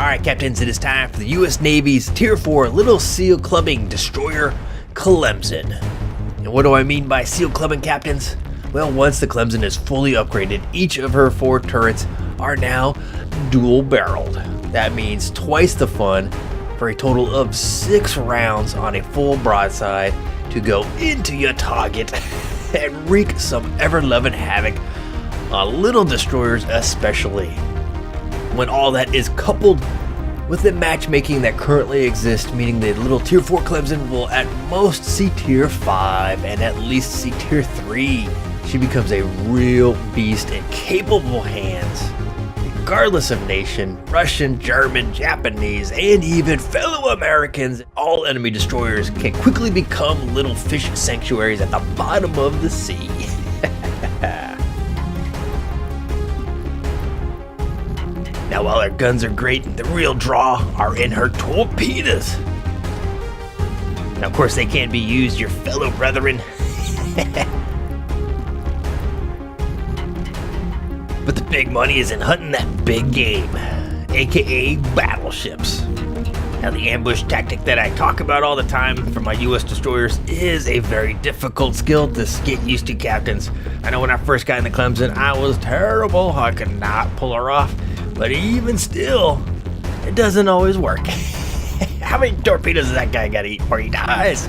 Alright, Captains, it is time for the U.S. Navy's Tier 4 Little SEAL Clubbing Destroyer, Clemson. And what do I mean by SEAL Clubbing, Captains? Well, once the Clemson is fully upgraded, each of her 4 turrets are now dual-barreled. That means twice the fun for a total of 6 rounds on a full broadside to go into your target and wreak some ever-loving havoc on little destroyers especially. When all that is coupled with the matchmaking that currently exists, meaning the little Tier 4 Clemson will at most see Tier 5 and at least see Tier 3. She becomes a real beast in capable hands. Regardless of nation, Russian, German, Japanese, and even fellow Americans, all enemy destroyers can quickly become little fish sanctuaries at the bottom of the sea. Now, while her guns are great, the real draw are in her torpedoes. Now, of course, they can't be used, your fellow brethren. But the big money is in hunting that big game, aka battleships. Now, the ambush tactic that I talk about all the time for my US destroyers is a very difficult skill to get used to, Captains. I know when I first got in the Clemson, I was terrible. I could not pull her off. But even still, it doesn't always work. How many torpedoes does that guy gotta eat before he dies?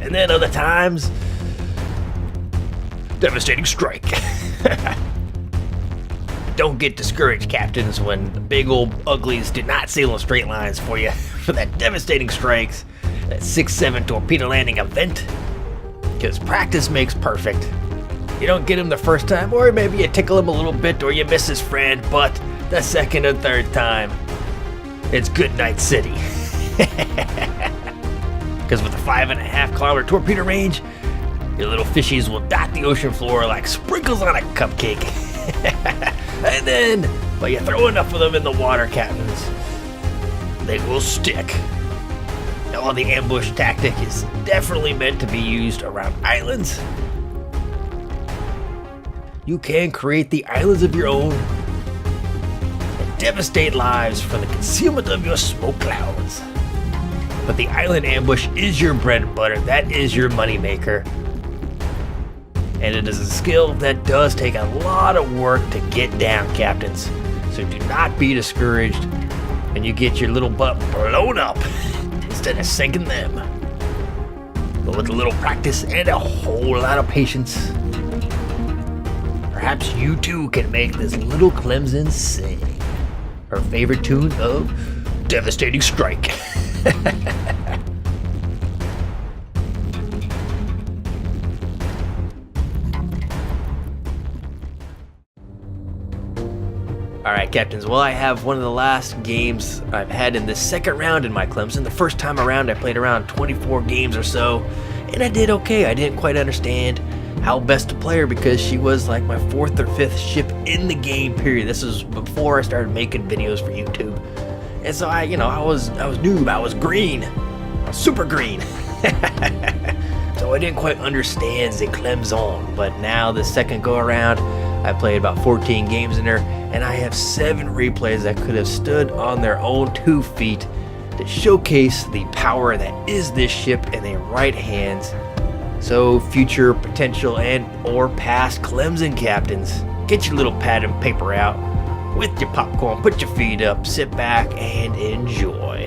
And then other times, devastating strike. Don't get discouraged, Captains, when the big old uglies do not sail in straight lines for you for that devastating strikes, that 6-7 torpedo landing event. Because practice makes perfect. You don't get him the first time, or maybe you tickle him a little bit, or you miss his friend, but the second and third time, it's good night city. Because with a 5.5 kilometer torpedo range, your little fishies will dot the ocean floor like sprinkles on a cupcake. And then, while you throw enough of them in the water, Captains, they will stick. Now, while the ambush tactic is definitely meant to be used around islands, you can create the islands of your own and devastate lives from the concealment of your smoke clouds. But the island ambush is your bread and butter. That is your moneymaker. And it is a skill that does take a lot of work to get down, Captains. So do not be discouraged when you get your little butt blown up instead of sinking them. But with a little practice and a whole lot of patience, perhaps you too can make this little Clemson sing her favorite tune of Devastating Strike. Alright, Captains, well, I have one of the last games I've had in the second round in my Clemson. The first time around, I played around 24 games or so, and I did okay. I didn't quite understand how best to play her because she was like my 4th or 5th ship in the game, period. This was before I started making videos for YouTube. And so I was noob, I was green. I was super green. So I didn't quite understand the Clemson, but now the second go around, I played about 14 games in her, and I have 7 replays that could have stood on their own 2 feet to showcase the power that is this ship in the right hands. So future, potential, and or past Clemson Captains, get your little pad and paper out with your popcorn, put your feet up, sit back, and enjoy.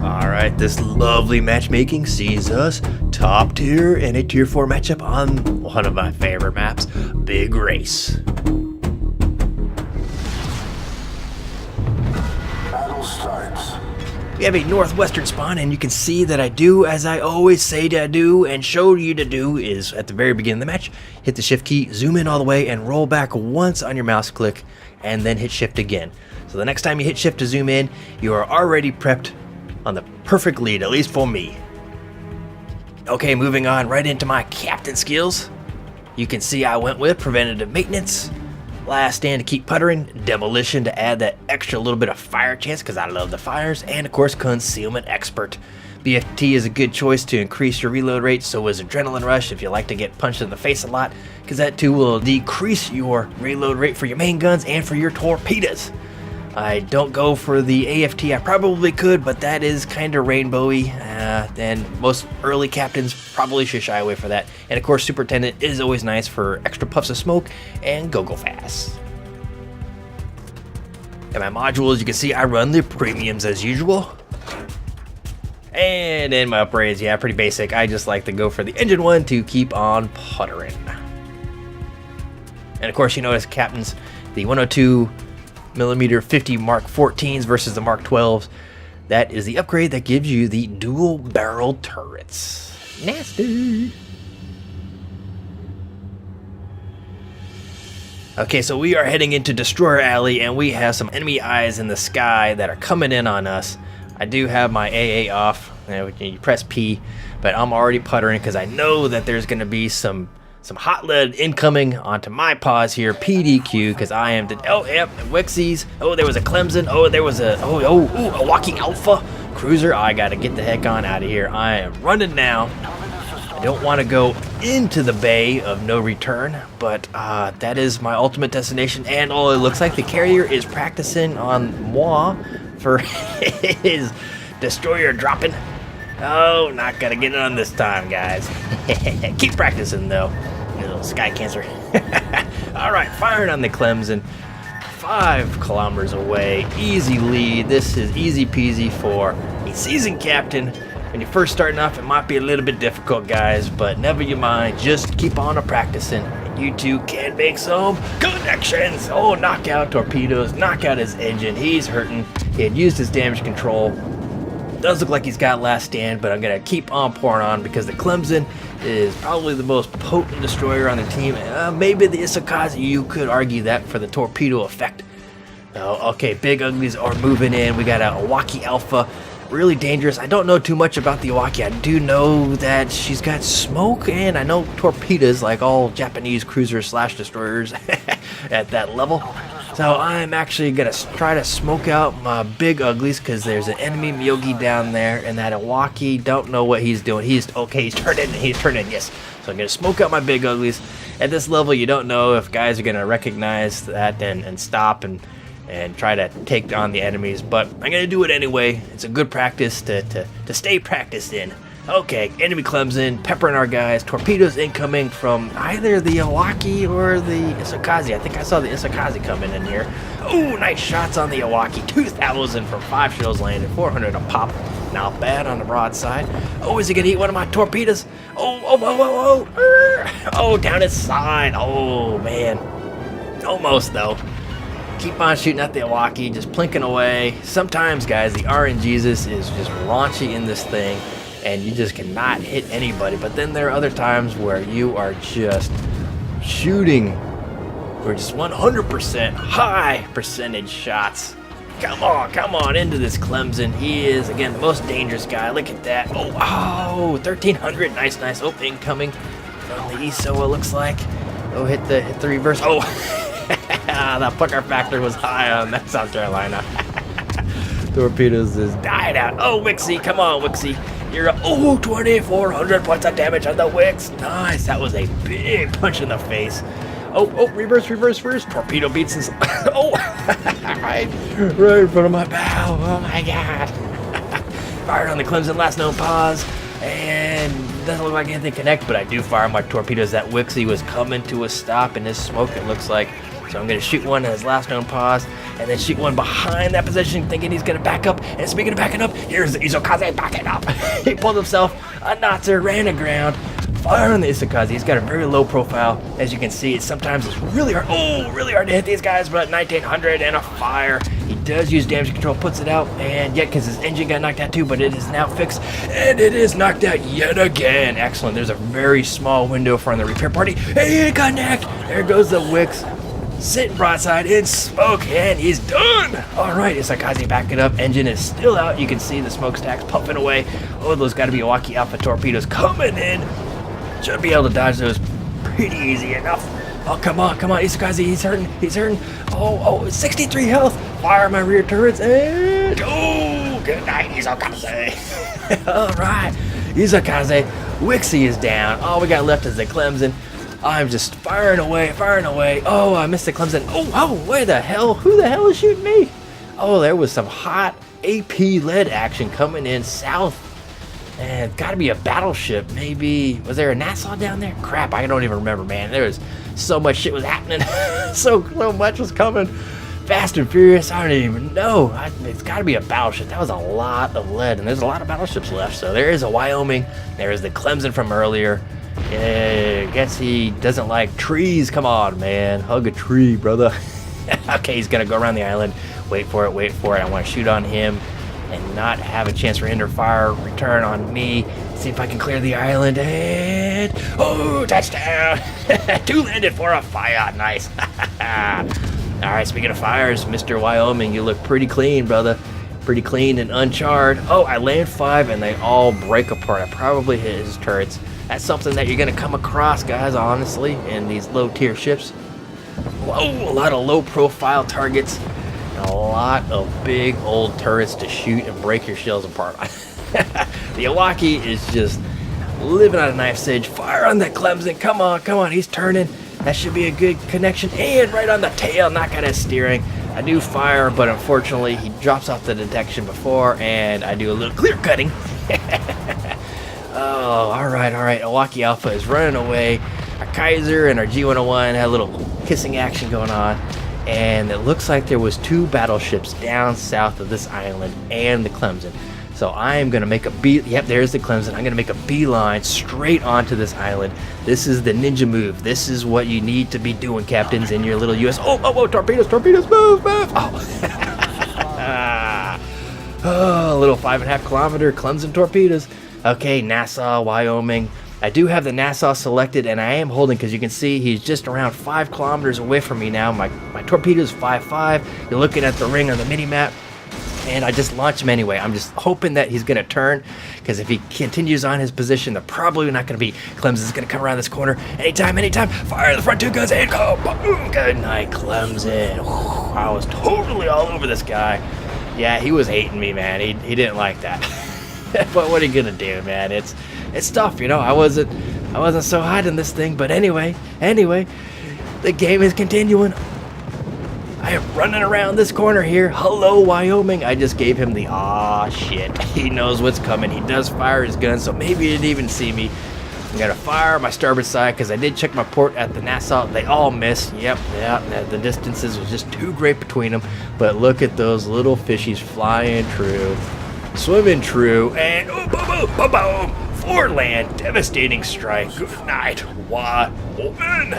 Alright, this lovely matchmaking sees us top tier in a tier 4 matchup on one of my favorite maps, Big Race. Battle starts. We have a northwestern spawn, and you can see that I do as I always say to do and show you to do is at the very beginning of the match, hit the shift key, zoom in all the way, and roll back once on your mouse click, and then hit shift again. So the next time you hit shift to zoom in, you are already prepped on the perfect lead, at least for me. Okay, moving on right into my captain skills. You can see I went with preventative maintenance, last stand to keep puttering, demolition to add that extra little bit of fire chance because I love the fires, and of course concealment expert. BFT is a good choice to increase your reload rate, so is Adrenaline Rush if you like to get punched in the face a lot, because that too will decrease your reload rate for your main guns and for your torpedoes. I don't go for the AFT. I probably could, but that is kind of rainbowy, and most early captains probably should shy away for that. And of course, Superintendent is always nice for extra puffs of smoke and go fast. And my modules, you can see I run the premiums as usual. And in my upgrades, yeah, pretty basic. I just like to go for the engine one to keep on puttering. And of course, you notice, captains, the 102mm 50 Mark 14s versus the Mark 12s. That is the upgrade that gives you the dual barrel turrets. Nasty. Okay, so we are heading into Destroyer Alley, and we have some enemy eyes in the sky that are coming in on us. I do have my AA off. You press P, but I'm already puttering because I know that there's going to be some hot lead incoming onto my paws here. PDQ, because I am the Wixies. Oh, there was a Clemson. Oh, there was a a Wache Alpha cruiser. I got to get the heck on out of here. I am running now. I don't want to go into the bay of no return, but that is my ultimate destination. And it looks like the carrier is practicing on moi for his destroyer dropping. Oh, not gonna get it on this time, guys. Keep practicing though. A little sky cancer. Alright, firing on the Clemson. 5 kilometers away. Easy lead. This is easy peasy for a seasoned captain. When you're first starting off, it might be a little bit difficult, guys, but never you mind. Just keep on practicing. You two can make some connections. Oh, knock out torpedoes, knock out his engine. He's hurting. He had used his damage control. Does look like he's got last stand, but I'm going to keep on pouring on because the Clemson is probably the most potent destroyer on the team. Maybe the Isakaze, you could argue that for the torpedo effect. Oh, okay, big uglies are moving in. We got a Wache Alpha. Really dangerous. I don't know too much about the Wache. I do know that she's got smoke, and I know torpedoes like all Japanese cruisers / destroyers at that level. So I'm actually going to try to smoke out my big uglies because there's an enemy Myogi down there, and that Wache, don't know what he's doing. He's turning, yes. So I'm going to smoke out my big uglies. At this level, you don't know if guys are going to recognize that and stop and try to take on the enemies, but I'm going to do it anyway. It's a good practice to stay practiced in. Okay, enemy Clemson, peppering our guys. Torpedoes incoming from either the Wache or the Isakaze. I think I saw the Isakaze coming in here. Oh, nice shots on the Wache. 2,000 from 5 shells landed, 400 a pop. Not bad on the broadside. Oh, is he going to eat one of my torpedoes? Oh, down his side. Oh, man. Almost, though. Keep on shooting at the Wache, just plinking away. Sometimes, guys, the RNGesus is just raunchy in this thing, and you just cannot hit anybody. But then there are other times where you are just shooting for just 100% high percentage shots. Come on into this Clemson. He is, again, the most dangerous guy. Look at that. Oh, 1,300. Nice. Oh, incoming from the ESO, it looks like. Oh, hit the reverse. Oh. The pucker factor was high on that South Carolina. Torpedoes is died out. Oh, Wixie, come on, Wixie. You're 2,400 points of damage on the Wix. Nice, that was a big punch in the face. Oh, reverse. Torpedo beats his. Right in front of my bow. Oh my God. Fired on the Clemson, last known pause, and doesn't look like anything connect, but I do fire my torpedoes. That Wixie was coming to a stop in this smoke, it looks like. So I'm going to shoot one at his last known pause, and then shoot one behind that position, thinking he's going to back up. And speaking of backing up, here's the Isakaze backing up. He pulled himself a Natzer, ran aground, fire on the Isakaze. He's got a very low profile, as you can see. Sometimes it's really hard to hit these guys, but 1,900 and a fire. He does use damage control, puts it out, and yet because his engine got knocked out too, but it is now fixed, and it is knocked out yet again. Excellent. There's a very small window for the repair party. Hey, connect! There goes the Wix. Sitting broadside in smoke, and he's done. All right, Isakaze back it up. Engine is still out. You can see the smokestacks puffing away. Oh, those got to be Wache Alpha torpedoes coming in. Should be able to dodge those pretty easy enough. Oh, come on, Isakaze, he's hurting. Oh, 63 health. Fire my rear turrets, and good night, Isakaze. Alright. Izakaze. Wixie is down. All we got left is the Clemson. I'm just firing away, firing away. Oh, I missed the Clemson. Oh, where the hell? Who the hell is shooting me? Oh, there was some hot AP-led action coming in south. And gotta be a battleship, maybe. Was there a Nassau down there? Crap, I don't even remember, man. There was so much shit was happening. so much was coming. Fast and Furious, I don't even know. It's gotta be a battleship. That was a lot of lead, and there's a lot of battleships left. So there is a Wyoming. There is the Clemson from earlier. Yeah, guess he doesn't like trees. Come on, man. Hug a tree, brother. Okay, he's gonna go around the island. Wait for it. I want to shoot on him and not have a chance for ender fire return on me. See if I can clear the island. And oh, touchdown! 2 landed for a fire. Nice. All right, speaking of fires, Mr. Wyoming, you look pretty clean, brother. Pretty clean and uncharred. Oh, I land 5 and they all break apart. I probably hit his turrets. That's something that you're gonna come across, guys, honestly, in these low-tier ships. Whoa, a lot of low-profile targets. And a lot of big old turrets to shoot and break your shells apart. The Iwaki is just living on a knife's edge. Fire on that Clemson. Come on, he's turning. That should be a good connection. And right on the tail, not got his steering. I do fire, but unfortunately, he drops off the detection before, and I do a little clear cutting. Oh, all right. Iwaki Alpha is running away. Our Kaiser and our G101 had a little kissing action going on. And it looks like there was 2 battleships down south of this island and the Clemson. So I am going to make yep, there's the Clemson. I'm going to make a beeline straight onto this island. This is the ninja move. This is what you need to be doing, captains, in your little US. Oh, torpedoes, move. Oh, little 5.5 kilometer Clemson torpedoes. Okay, Nassau, Wyoming. I do have the Nassau selected, and I am holding because you can see he's just around 5 kilometers away from me now. My torpedo is 5.5. You're looking at the ring on the mini-map, and I just launched him anyway. I'm just hoping that he's going to turn, because if he continues on his position, they're probably not going to be. Clemson's going to come around this corner anytime. Fire the front 2 guns and go. Boom. Good night, Clemson. Whew, I was totally all over this guy. Yeah, he was hating me, man. He didn't like that. But what are you going to do, man? It's tough, you know. I wasn't so hot in this thing, but anyway, the game is continuing. I am running around this corner here. Hello, Wyoming. I just gave him the shit. He knows what's coming. He does fire his gun, so maybe he didn't even see me. I'm gonna fire my starboard side because I did check my port at the Nassau. They all missed. Yep, the distances was just too great between them. But look at those little fishies flying true, swimming true, and boom. 4 land, devastating strike. Good night, Wyoming.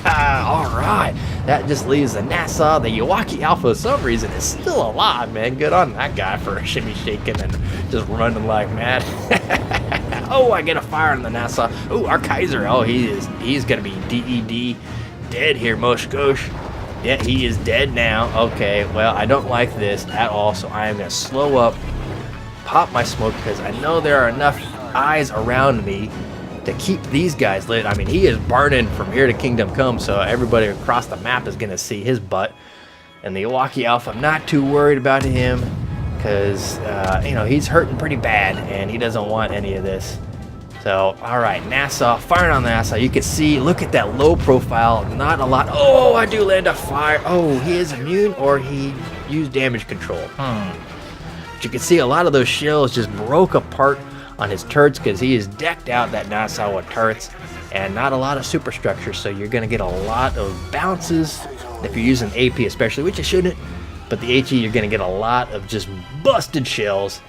Alright, that just leaves the Nassau. The Iwaki Alpha, for some reason, is still alive, man. Good on that guy for shimmy shaking and just running like mad. Oh, I get a fire on the Nassau. Oh, our Kaiser. Oh, he's gonna be DED dead here, Moshkosh. Yeah, he is dead now. Okay, well, I don't like this at all, so I am gonna slow up, pop my smoke, because I know there are enough eyes around me to keep these guys lit. I mean, he is burning from here to Kingdom Come, so everybody across the map is going to see his butt. And the Iwaki Alpha, I'm not too worried about him because, he's hurting pretty bad, and he doesn't want any of this. So, all right, Nassau, firing on the Nassau. You can see, look at that low profile, not a lot. Oh, I do land a fire. Oh, he is immune, or he used damage control. But you can see a lot of those shells just broke apart on his turrets because he is decked out, that Nassau, with turrets and not a lot of superstructure, so you're going to get a lot of bounces if you're using AP especially, which you shouldn't, but the HE you're going to get a lot of just busted shells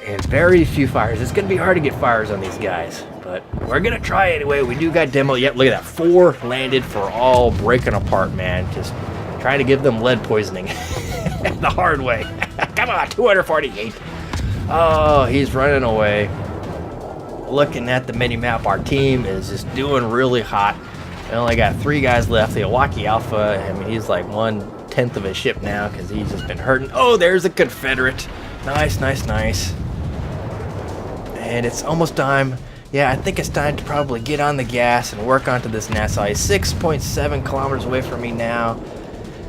and very few fires. It's going to be hard to get fires on these guys, but we're going to try anyway. We do got demo. Yep, look at that, 4 landed for all breaking apart, man. Just trying to give them lead poisoning the hard way. Come on, 248. Oh, he's running away. Looking at the mini-map, our team is just doing really hot. We only got 3 guys left. The Iwaki Alpha, I mean, he's like 1/10 of his ship now because he's just been hurting. Oh, there's a Confederate. Nice. And it's almost time. Yeah, I think it's time to probably get on the gas and work onto this Nassau. He's 6.7 kilometers away from me now.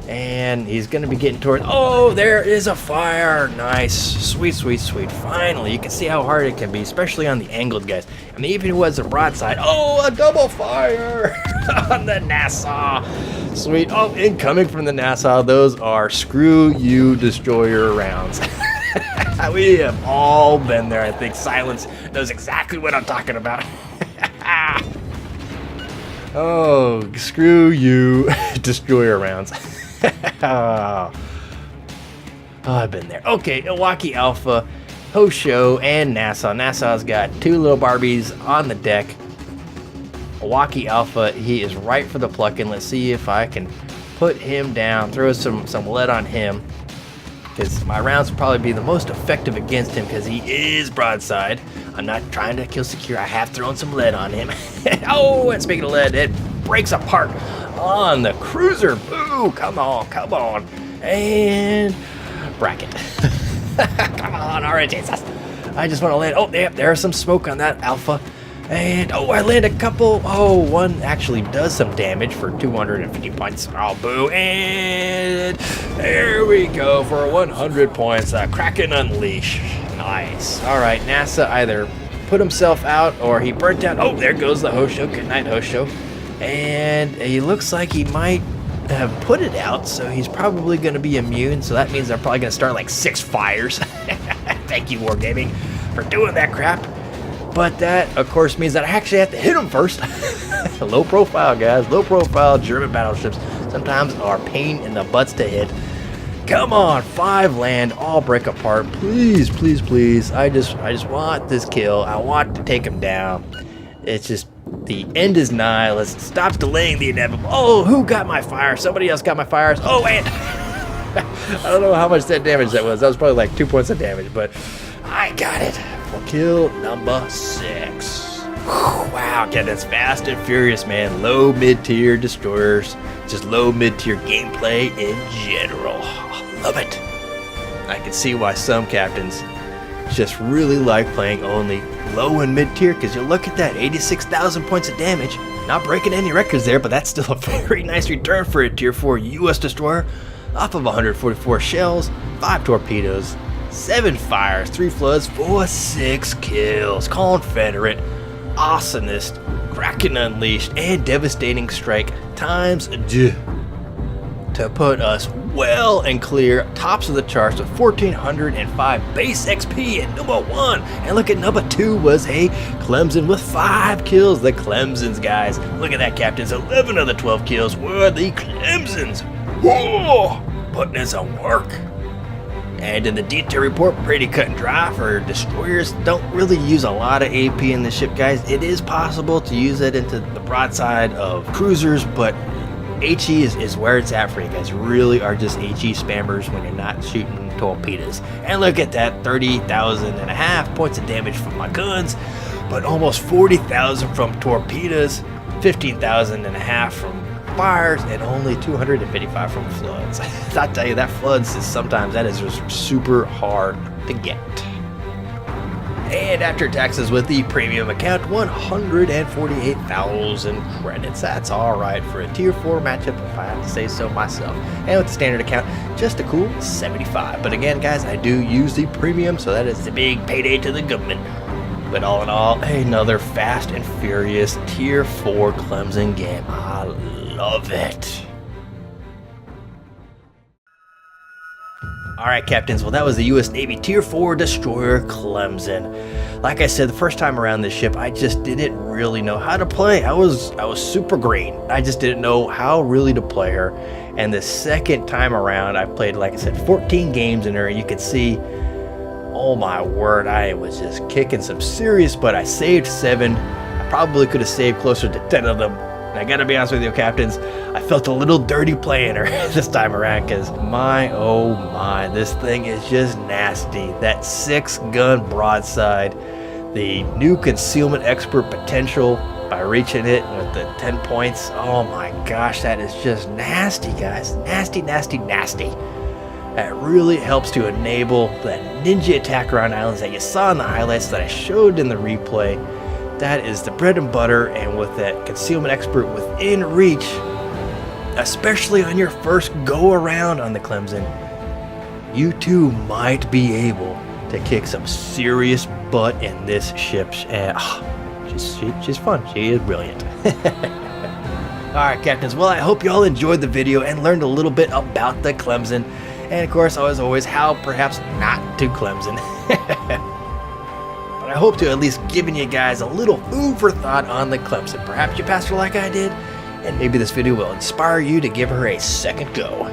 And he's going to be getting toward... Oh, there is a fire. Nice. Sweet, sweet, sweet. Finally, you can see how hard it can be, especially on the angled guys. I mean, even if it was a broadside. Oh, a double fire on the Nassau. Sweet. Oh, incoming from the Nassau. Those are screw you destroyer rounds. We have all been there, I think. Silence knows exactly what I'm talking about. Oh, screw you destroyer rounds. Oh, I've been there. Okay, Milwaukee Alpha, Hosho, and Nassau. Nassau's got two little Barbies on the deck. Milwaukee Alpha, he is right for the plucking. Let's see if I can put him down, throw some lead on him, because my rounds will probably be the most effective against him because he is broadside. I'm not trying to kill secure. I have thrown some lead on him. Oh, and speaking of lead, it breaks apart on the cruiser. Boo! Come on, come on. And bracket. Come on, all right, Jesus. I just want to land. Oh, there's some smoke on that Alpha. And, oh, I land a couple. Oh, one actually does some damage for 250 points. Oh, boo. And there we go for 100 points. Kraken Unleash. Nice. All right, NASA either put himself out or he burnt down. Oh, there goes the Hosho. Good night, Hosho. And he looks like he might have put it out, so he's probably going to be immune. So that means they're probably going to start like 6 fires. Thank you, Wargaming, for doing that crap. But that, of course, means that I actually have to hit them first. Low profile, guys. Low profile German battleships sometimes are pain in the butts to hit. Come on, 5 land, all break apart. Please, please, please. I just want this kill. I want to take him down. It's just, the end is nigh. Let's stop delaying the inevitable. Oh, who got my fire? Somebody else got my fires. Oh, and I don't know how much that damage that was. That was probably like 2 points of damage, but I got it for kill number 6. Wow, yeah, that's fast and furious, man. Low mid-tier destroyers, just low mid-tier gameplay in general. Love it. I can see why some captains just really like playing only low and mid-tier, because you look at that, 86,000 points of damage. Not breaking any records there, but that's still a very nice return for a tier 4 US destroyer off of 144 shells, 5 torpedoes, 7 fires, 3 floods for 6 kills. Confederate, Awesomeness, Kraken Unleashed, and Devastating Strike times two to put us well and clear, tops of the charts with 1,405 base XP at number 1. And look at number 2 was a Clemson with 5 kills. The Clemsons, guys. Look at that, captains. 11 of the 12 kills were the Clemsons. Whoa! Putting in some work. And in the detail report, pretty cut and dry for destroyers. Don't really use a lot of AP in the ship, guys. It is possible to use it into the broadside of cruisers, but HE is where it's at for you guys. Really are just HE spammers when you're not shooting torpedoes. And look at that, 30,000 and a half points of damage from my guns, but almost 40,000 from torpedoes, 15,000 and a half from fires, and only 255 from floods. I tell you, that floods is sometimes, that is just super hard to get. And after taxes with the premium account, 148,000 credits. That's alright for a tier 4 matchup, if I have to say so myself. And with the standard account, just a cool 75. But again, guys, I do use the premium, so that is the big payday to the government. But all in all, another fast and furious tier 4 Clemson game. I love it. Alright, captains, well, that was the U.S. Navy Tier 4 Destroyer Clemson. Like I said, the first time around this ship, I just didn't really know how to play. I was super green. I just didn't know how really to play her. And the second time around, I played, like I said, 14 games in her. You could see, oh my word, I was just kicking some serious butt. I saved 7. I probably could have saved closer to 10 of them. And I gotta be honest with you, captains, I felt a little dirty playing her this time around, because my, oh my, this thing is just nasty. That 6-gun broadside, the new concealment expert potential by reaching it with the 10 points. Oh my gosh, that is just nasty, guys. Nasty, nasty, nasty. That really helps to enable that ninja attack around islands that you saw in the highlights that I showed in the replay. That is the bread and butter, and with that concealment expert within reach, especially on your first go around on the Clemson, you too might be able to kick some serious butt in this ship. She's fun. She is brilliant. Alright, Captains, well, I hope you all enjoyed the video and learned a little bit about the Clemson. And of course, as always, how perhaps not to Clemson. But I hope to at least given you guys a little food for thought on the Clemson. Perhaps you passed her like I did, and maybe this video will inspire you to give her a second go.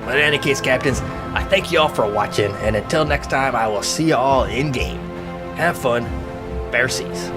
But in any case, Captains, I thank you all for watching, and until next time, I will see you all in game. Have fun. Bear seas.